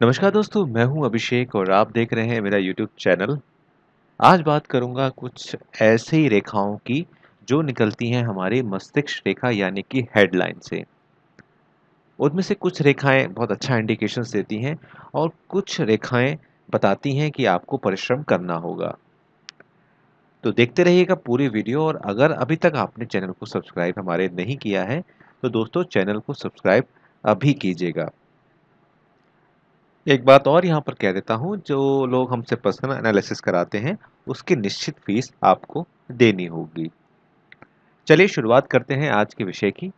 नमस्कार दोस्तों, मैं हूं अभिषेक और आप देख रहे हैं मेरा यूट्यूब चैनल। आज बात करूंगा कुछ ऐसी रेखाओं की जो निकलती हैं हमारे मस्तिष्क रेखा यानी कि हेडलाइन से। उनमें से कुछ रेखाएं बहुत अच्छा इंडिकेशंस देती हैं और कुछ रेखाएं बताती हैं कि आपको परिश्रम करना होगा। तो देखते रहिएगा पूरी वीडियो और अगर अभी तक आपने चैनल को सब्सक्राइब हमारे नहीं किया है तो दोस्तों चैनल को सब्सक्राइब अभी कीजिएगा। एक बात और यहाँ पर कह देता हूँ, जो लोग हमसे पर्सनल एनालिसिस कराते हैं उसकी निश्चित फीस आपको देनी होगी। चलिए शुरुआत करते हैं आज के विषय की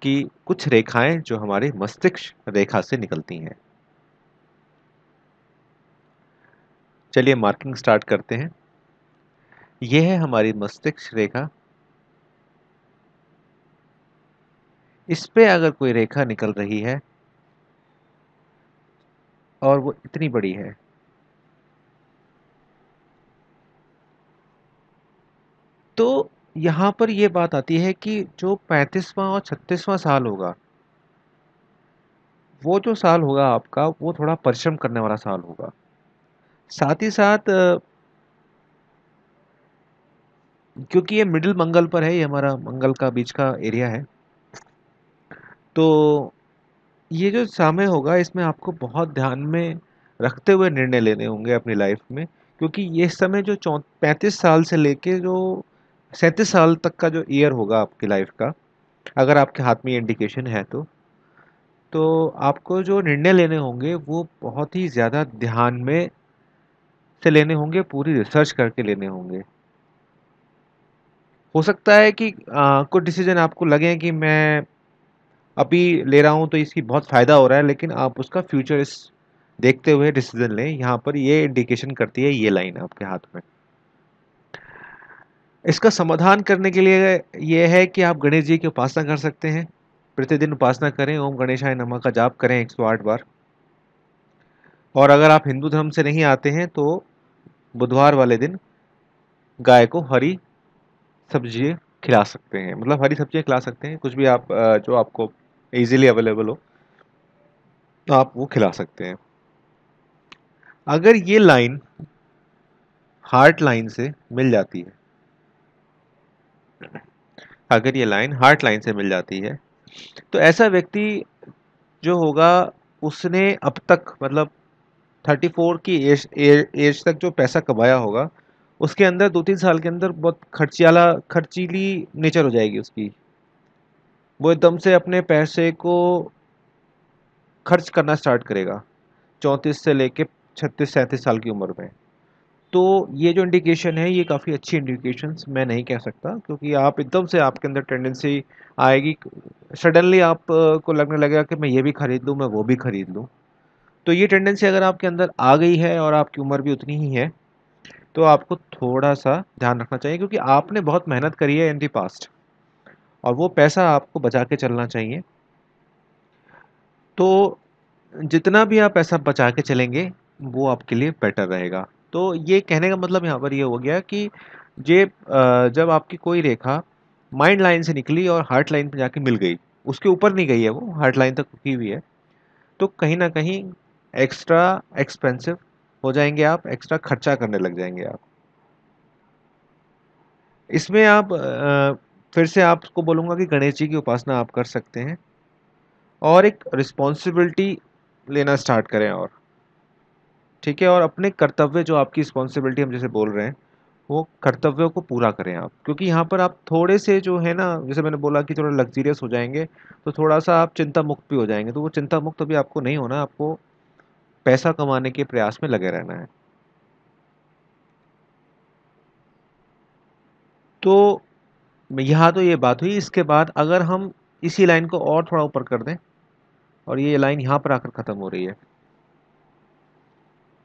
कि कुछ रेखाएं जो हमारे मस्तिष्क रेखा से निकलती हैं। चलिए मार्किंग स्टार्ट करते हैं। यह है हमारी मस्तिष्क रेखा। इस पे अगर कोई रेखा निकल रही है और वो इतनी बड़ी है तो यहाँ पर ये बात आती है कि जो 35वां और 36वां साल होगा, वो जो साल होगा आपका वो थोड़ा परिश्रम करने वाला साल होगा। साथ ही साथ क्योंकि ये मिडिल मंगल पर है, ये हमारा मंगल का बीच का एरिया है, तो ये जो समय होगा इसमें आपको बहुत ध्यान में रखते हुए निर्णय लेने होंगे अपनी लाइफ में। क्योंकि ये समय जो 35 साल से लेके जो 37 साल तक का जो ईयर होगा आपकी लाइफ का, अगर आपके हाथ में ये इंडिकेशन है तो आपको जो निर्णय लेने होंगे वो बहुत ही ज़्यादा ध्यान में से लेने होंगे, पूरी रिसर्च करके लेने होंगे। हो सकता है कि कुछ डिसीजन आपको लगे कि मैं अभी ले रहा हूँ तो इसकी बहुत फ़ायदा हो रहा है, लेकिन आप उसका फ्यूचर इस देखते हुए डिसीजन लें। यहाँ पर ये इंडिकेशन करती है ये लाइन आपके हाथ में। इसका समाधान करने के लिए ये है कि आप गणेश जी की उपासना कर सकते हैं। प्रतिदिन उपासना करें, ओम गणेशाय नमः का जाप करें 108 बार। और अगर आप हिंदू धर्म से नहीं आते हैं तो बुधवार वाले दिन गाय को हरी सब्जी खिला सकते हैं, मतलब हरी सब्जियां खिला सकते हैं, कुछ भी आप जो आपको इजीली अवेलेबल हो तो आप वो खिला सकते हैं। अगर ये लाइन हार्ट लाइन से मिल जाती है, अगर ये लाइन हार्ट लाइन से मिल जाती है तो ऐसा व्यक्ति जो होगा उसने अब तक मतलब 34 की एज तक जो पैसा कमाया होगा उसके अंदर 2-3 साल के अंदर बहुत खर्चीली नेचर हो जाएगी उसकी। वो एकदम से अपने पैसे को खर्च करना स्टार्ट करेगा 34 से लेके 36-37 साल की उम्र में। तो ये जो इंडिकेशन है ये काफ़ी अच्छी इंडिकेशंस मैं नहीं कह सकता, क्योंकि आप एकदम से आपके अंदर टेंडेंसी आएगी, सडनली आप को लगने लगेगा कि मैं ये भी खरीद लूँ, मैं वो भी खरीद लूँ। तो ये टेंडेंसी अगर आपके अंदर आ गई है और आपकी उम्र भी उतनी ही है तो आपको थोड़ा सा ध्यान रखना चाहिए, क्योंकि आपने बहुत मेहनत करी है इन दी पास्ट और वो पैसा आपको बचा के चलना चाहिए। तो जितना भी आप पैसा बचा के चलेंगे वो आपके लिए बेटर रहेगा। तो ये कहने का मतलब यहाँ पर ये हो गया कि जब आपकी कोई रेखा माइंड लाइन से निकली और हार्ट लाइन पे जाके मिल गई, उसके ऊपर नहीं गई है, वो हार्ट लाइन तक रुकी हुई है, तो कहीं ना कहीं एक्स्ट्रा एक्सपेंसिव हो जाएंगे, आप एक्स्ट्रा खर्चा करने लग जाएंगे आप इसमें। आप फिर से आपको बोलूँगा कि गणेश जी की उपासना आप कर सकते हैं और एक रिस्पॉन्सिबिलिटी लेना स्टार्ट करें, और ठीक है, और अपने कर्तव्य जो आपकी रिस्पॉन्सिबिलिटी हम जैसे बोल रहे हैं वो कर्तव्यों को पूरा करें आप। क्योंकि यहाँ पर आप थोड़े से जो है ना, जैसे मैंने बोला कि थोड़ा लग्जीरियस हो जाएंगे तो थोड़ा सा आप चिंता मुक्त भी हो जाएंगे, तो वो चिंता मुक्त अभी आपको नहीं होना, आपको पैसा कमाने के प्रयास में लगे रहना है। तो यहाँ तो ये बात हुई। इसके बाद अगर हम इसी लाइन को और थोड़ा ऊपर कर दें और ये लाइन यहाँ पर आकर ख़त्म हो रही है,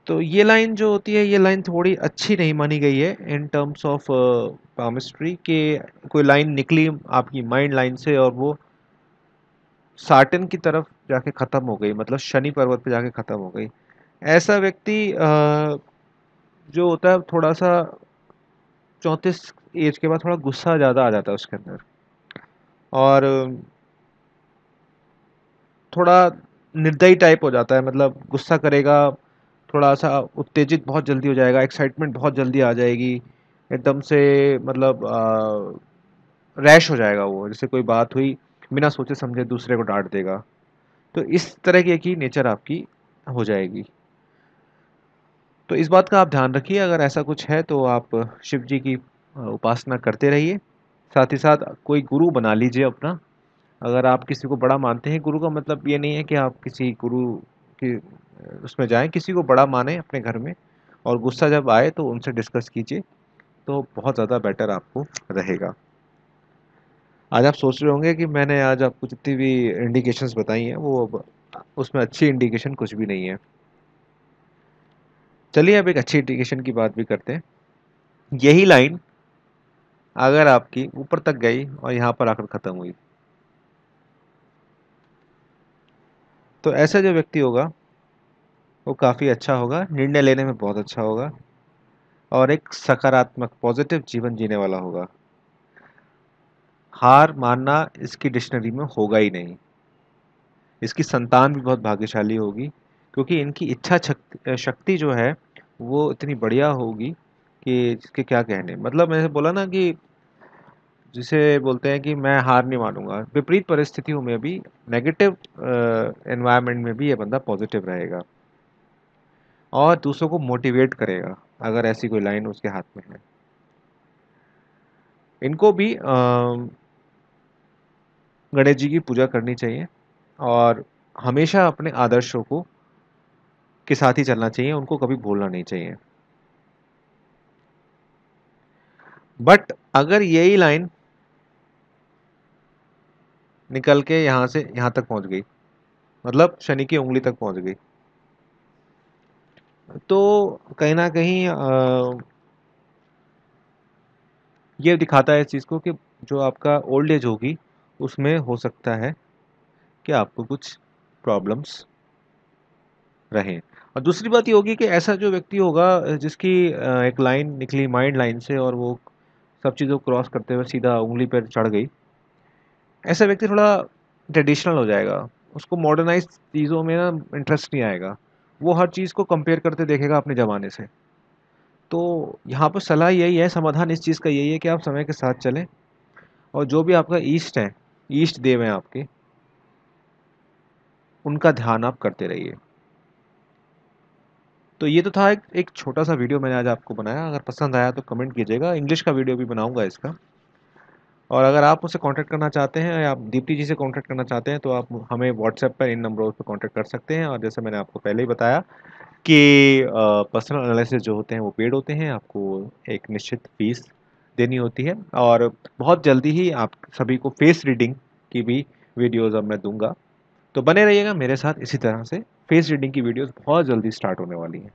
तो ये लाइन जो होती है ये लाइन थोड़ी अच्छी नहीं मानी गई है इन टर्म्स ऑफ पामिस्ट्री के। कोई लाइन निकली आपकी माइंड लाइन से और वो साटन की तरफ जाके ख़त्म हो गई, मतलब शनि पर्वत पे जाके ख़त्म हो गई। ऐसा व्यक्ति जो होता है थोड़ा सा 34 एज के बाद थोड़ा गुस्सा ज़्यादा आ जाता है उसके अंदर, और थोड़ा निर्दयी टाइप हो जाता है, मतलब गुस्सा करेगा, थोड़ा सा उत्तेजित बहुत जल्दी हो जाएगा, एक्साइटमेंट बहुत जल्दी आ जाएगी, एकदम से मतलब रैश हो जाएगा वो, जैसे कोई बात हुई बिना सोचे समझे दूसरे को डांट देगा। तो इस तरह की नेचर आपकी हो जाएगी। तो इस बात का आप ध्यान रखिए, अगर ऐसा कुछ है तो आप शिव जी की उपासना करते रहिए। साथ ही साथ कोई गुरु बना लीजिए अपना। अगर आप किसी को बड़ा मानते हैं, गुरु का मतलब ये नहीं है कि आप किसी गुरु की उसमें जाएं, किसी को बड़ा माने अपने घर में, और गुस्सा जब आए तो उनसे डिस्कस कीजिए, तो बहुत ज़्यादा बेटर आपको रहेगा। आज आप सोच रहे होंगे कि मैंने आज आपको जितनी भी इंडिकेशंस बताई हैं वो अब उसमें अच्छी इंडिकेशन कुछ भी नहीं है। चलिए अब एक अच्छी इंडिकेशन की बात भी करते हैं। यही लाइन अगर आपकी ऊपर तक गई और यहाँ पर आकर ख़त्म हुई, तो ऐसा जो व्यक्ति होगा वो काफ़ी अच्छा होगा, निर्णय लेने में बहुत अच्छा होगा, और एक सकारात्मक पॉजिटिव जीवन जीने वाला होगा। हार मानना इसकी डिक्शनरी में होगा ही नहीं। इसकी संतान भी बहुत भाग्यशाली होगी, क्योंकि इनकी इच्छा शक्ति जो है वो इतनी बढ़िया होगी कि जिसके क्या कहने। मतलब मैंने बोला ना कि जिसे बोलते हैं कि मैं हार नहीं मानूंगा, विपरीत परिस्थितियों में भी, नेगेटिव एनवायरनमेंट में भी ये बंदा पॉजिटिव रहेगा और दूसरों को मोटिवेट करेगा, अगर ऐसी कोई लाइन उसके हाथ में है। इनको भी गणेश जी की पूजा करनी चाहिए, और हमेशा अपने आदर्शों को के साथ ही चलना चाहिए, उनको कभी भूलना नहीं चाहिए। बट अगर यही लाइन निकल के यहाँ से यहाँ तक पहुँच गई, मतलब शनि की उंगली तक पहुँच गई, तो कहीं ना कहीं ये दिखाता है इस चीज़ को कि जो आपका ओल्ड एज होगी उसमें हो सकता है कि आपको कुछ प्रॉब्लम्स रहें। और दूसरी बात ये होगी कि ऐसा जो व्यक्ति होगा जिसकी एक लाइन निकली माइंड लाइन से, और वो सब चीज़ों को क्रॉस करते हुए सीधा उंगली पर चढ़ गई, ऐसा व्यक्ति थोड़ा ट्रेडिशनल हो जाएगा। उसको मॉडर्नाइज चीज़ों में ना इंटरेस्ट नहीं आएगा, वो हर चीज़ को कंपेयर करते देखेगा अपने ज़माने से। तो यहाँ पर सलाह यही है, समाधान इस चीज़ का यही है कि आप समय के साथ चलें, और जो भी आपका ईष्ट है, ईष्ट देव हैं आपके, उनका ध्यान आप करते रहिए। तो ये तो था एक छोटा सा वीडियो मैंने आज आपको बनाया। अगर पसंद आया तो कमेंट कीजिएगा, इंग्लिश का वीडियो भी बनाऊंगा इसका। और अगर आप मुझसे कांटेक्ट करना चाहते हैं या आप दीप्ति जी से कांटेक्ट करना चाहते हैं, तो आप हमें व्हाट्सएप पर इन नंबरों पर कांटेक्ट कर सकते हैं। और जैसे मैंने आपको पहले ही बताया कि पर्सनल एनालिसिस जो होते हैं वो पेड होते हैं, आपको एक निश्चित फीस देनी होती है, और बहुत जल्दी ही आप सभी को फेस रीडिंग की भी वीडियोज़ अब मैं दूंगा। तो बने रहिएगा मेरे साथ इसी तरह से, फेस रीडिंग की वीडियोज़ बहुत जल्दी स्टार्ट होने वाली हैं।